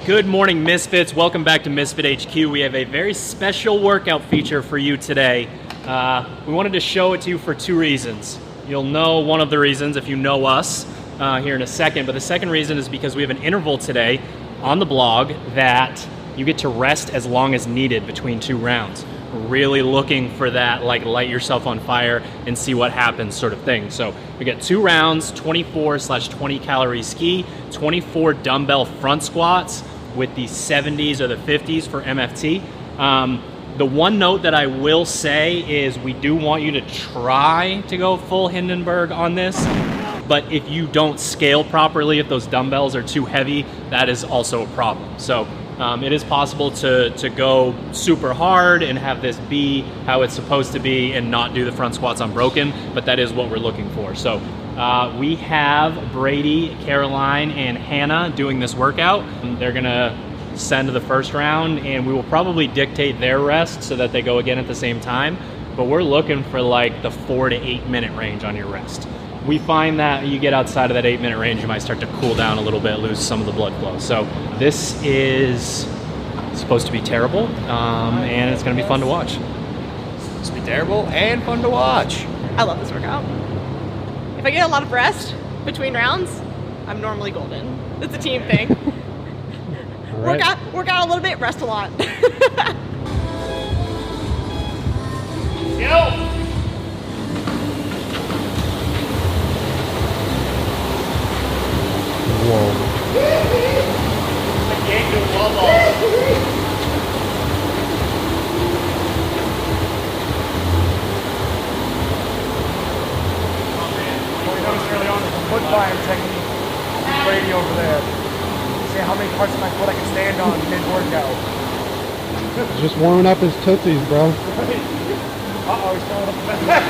Good morning, Misfits. Welcome back to Misfit HQ. We have a very special workout feature for you today. We wanted to show it to you for two reasons. You'll know one of the reasons if you know us here in a second, but the second reason is because we have an interval today on the blog that you get to rest as long as needed between two rounds. We're really looking for that, like, light yourself on fire and see what happens sort of thing. So we got 2 rounds, 24/20 calorie ski, 24 dumbbell front squats with the 70s or the 50s for MFT. The one note that I will say is we do want you to try to go full Hindenburg on this, but if you don't scale properly, if those dumbbells are too heavy, that is also a problem. So it is possible to go super hard and have this be how it's supposed to be and not do the front squats unbroken, but that is what we're looking for. So we have Brady, Caroline, and Hannah doing this workout. They're gonna send to the first round, and we will probably dictate their rest so that they go again at the same time, but we're looking for like the 4 to 8 minute range on your rest. We find that you get outside of that 8 minute range, you might start to cool down a little bit, lose some of the blood flow. So this is supposed to be terrible, and it's gonna be fun to watch. It's supposed to be terrible and fun to watch. I love this workout. If I get a lot of rest between rounds, I'm normally golden. It's a team thing. Right. Work out a little bit, rest a lot. Go! Whoa. I can't do wall balls. What we noticed early on is the foot fire technique. Brady over there. See how many parts of my foot I can stand on mid-workout. He's just warming up his tootsies, bro. Uh-oh, he's throwing up the back.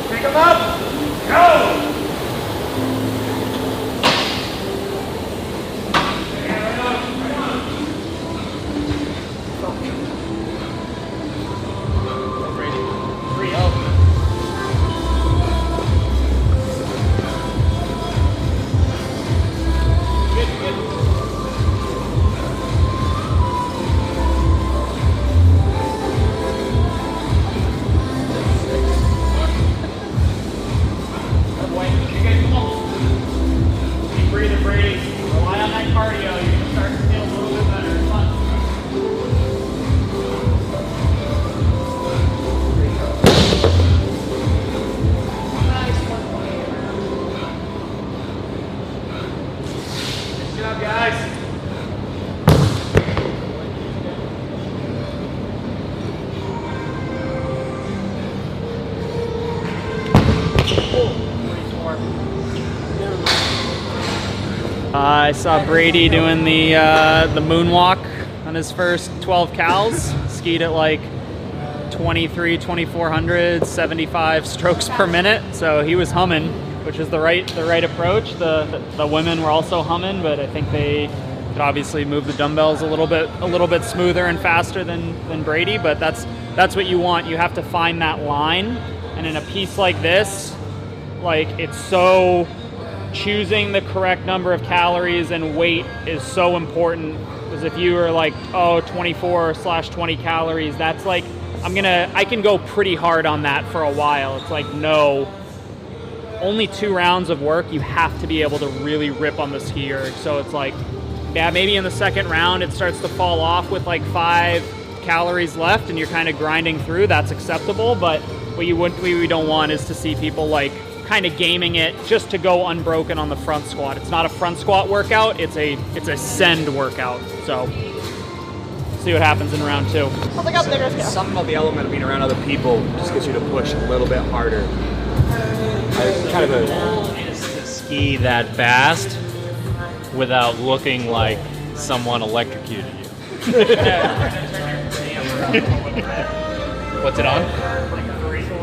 Pick him up! Go! I saw Brady doing the moonwalk on his first 12 cals. Skied at like 2400, 75 strokes per minute. So he was humming, which is the right approach. The women were also humming, but I think they could obviously move the dumbbells a little bit smoother and faster than Brady. But that's what you want. You have to find that line. And in a piece like this, like, it's so, choosing the correct number of calories and weight is so important, because if you are like, 24/20 calories, that's like, I can go pretty hard on that for a while. It's like, no, only 2 rounds of work, you have to be able to really rip on the skier. So it's like, yeah, maybe in the second round it starts to fall off with like 5 calories left and you're kind of grinding through. That's acceptable, but what we don't want is to see people like kind of gaming it just to go unbroken on the front squat. It's not a front squat workout, it's a send workout. So see what happens in round 2. Something about the element of being around other people just gets you to push a little bit harder. Kind of a ski that fast without looking like someone electrocuted you. What's it on? Like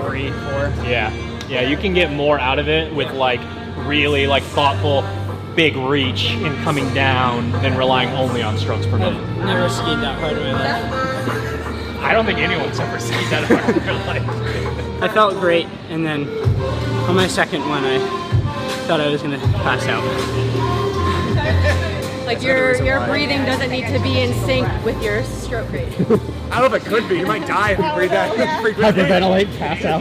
3, 4. Yeah. Yeah, you can get more out of it with like really like thoughtful, big reach and coming down than relying only on strokes per minute. Never skied that hard in my life. I don't think anyone's ever seen that hard in their life. I felt great, and then on my second one, I thought I was gonna pass out. Like your breathing doesn't need to be in sync with your stroke rate. I don't know if it could be. You might die if you breathe that. Hyperventilate, pass out.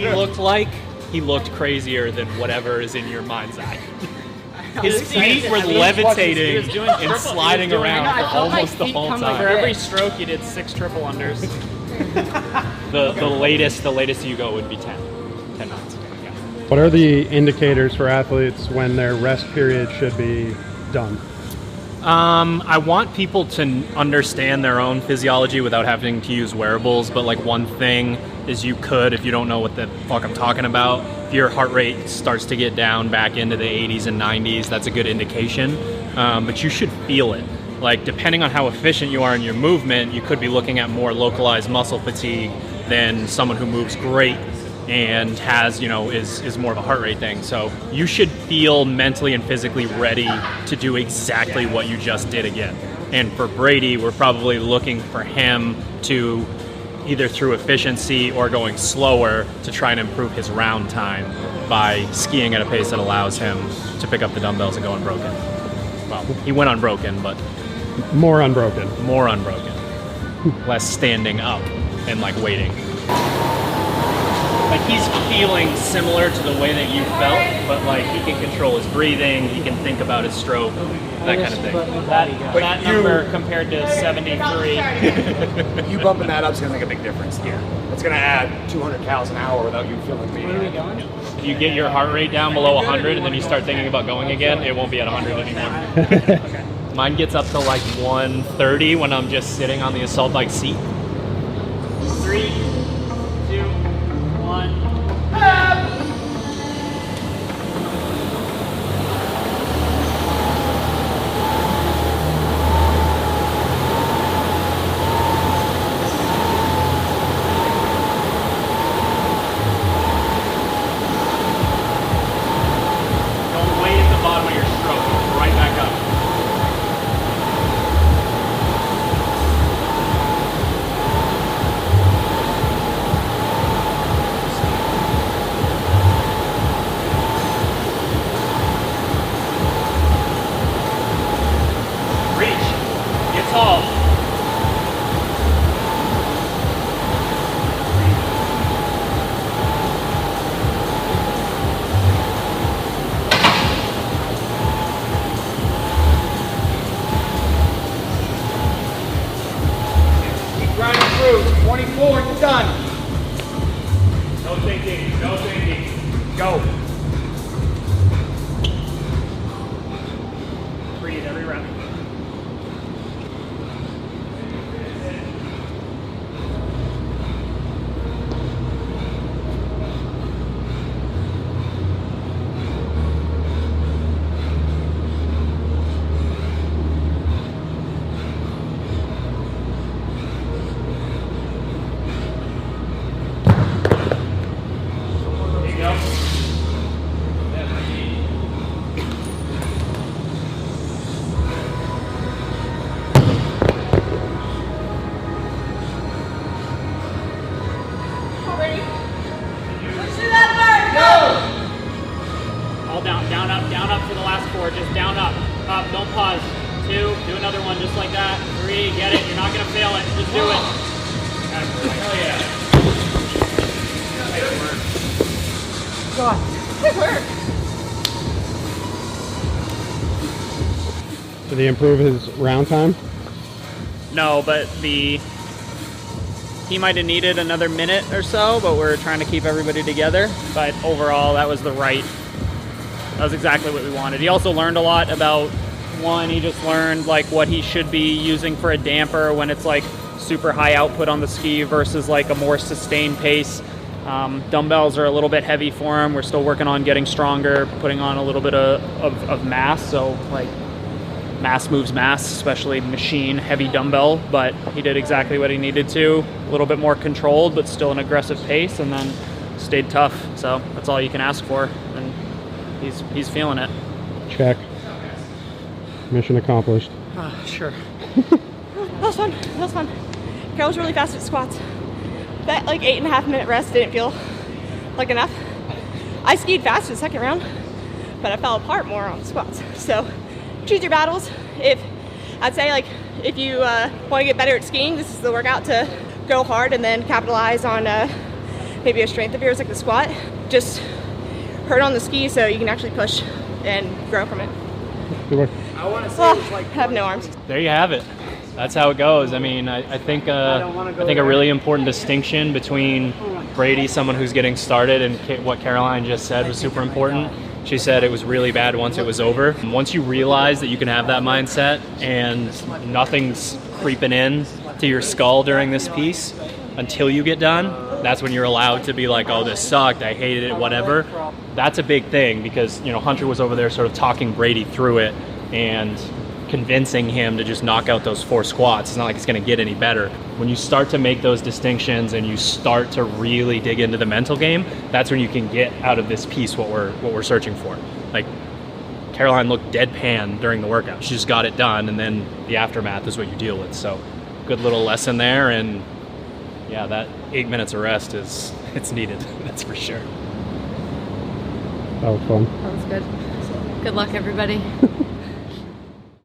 He looked crazier than whatever is in your mind's eye. His feet were levitating and sliding around for almost the whole For time. every stroke, he did 6 triple unders. The latest you go would be 10 minutes. Yeah. What are the indicators for athletes when their rest period should be done? I want people to understand their own physiology without having to use wearables, but like one thing is you could, if you don't know what the fuck I'm talking about, if your heart rate starts to get down back into the 80s and 90s, that's a good indication, but you should feel it. Like depending on how efficient you are in your movement, you could be looking at more localized muscle fatigue than someone who moves great and has, is more of a heart rate thing. So you should feel mentally and physically ready to do exactly what you just did again. And for Brady, we're probably looking for him to either through efficiency or going slower to try and improve his round time by skiing at a pace that allows him to pick up the dumbbells and go unbroken. Well, he went unbroken, but More unbroken. more unbroken. Less standing up and like waiting. Like he's feeling similar to the way that you felt, but like he can control his breathing, he can think about his stroke, that kind of thing. That number compared to 73. You bumping that up is going to make a big difference. Yeah. It's going to add 200 calories an hour without you feeling me. If you get your heart rate down below 100 and then you start thinking about going again, it won't be at 100 anymore. Mine gets up to like 130 when I'm just sitting on the assault bike seat. 3, 2, 1. Don't wait at the bottom of your stroke, right back up. Reach. Get tall. Keep grinding through. 24, you're done. No thinking, no thinking. Go. Breathe every rep. There you go. All down up for the last 4. Just down up. Up, don't pause. 2, do another one just like that. 3, get it. You're not going to fail it. Just do it. Hell yeah. Good work. Did he improve his round time? No, but he might have needed another minute or so, but we're trying to keep everybody together. But overall, that was exactly what we wanted. He also learned a lot about, one, he just learned like what he should be using for a damper when it's like super high output on the ski versus like a more sustained pace. Dumbbells are a little bit heavy for him. We're still working on getting stronger, putting on a little bit of mass. So like mass moves mass, especially machine heavy dumbbell, but he did exactly what he needed to. A little bit more controlled, but still an aggressive pace, and then stayed tough. So that's all you can ask for, and he's feeling it. Check. Mission accomplished. Sure. That was fun. That was fun. Carol was really fast at squats. that like 8.5-minute rest didn't feel like enough. I skied fast in the second round, but I fell apart more on the squats. So choose your battles. I'd say like if you want to get better at skiing, this is the workout to go hard and then capitalize on maybe a strength of yours like the squat. Just hurt on the ski so you can actually push and grow from it. Good work. I want to say Well, it's like I have no arms. There you have it. That's how it goes. I mean, I think a really important distinction between Brady, someone who's getting started, and what Caroline just said was super important. She said it was really bad once it was over. Once you realize that you can have that mindset and nothing's creeping in to your skull during this piece until you get done, that's when you're allowed to be like, oh, this sucked, I hated it, whatever. That's a big thing because, you know, Hunter was over there sort of talking Brady through it and convincing him to just knock out those 4 squats. It's not like it's going to get any better. When you start to make those distinctions and you start to really dig into the mental game, that's when you can get out of this piece what we're searching for. Like, Caroline looked deadpan during the workout. She just got it done, and then the aftermath is what you deal with. So good little lesson there, and yeah, that 8 minutes of rest it's needed. That's for sure. That was fun. That was good. Good luck, everybody.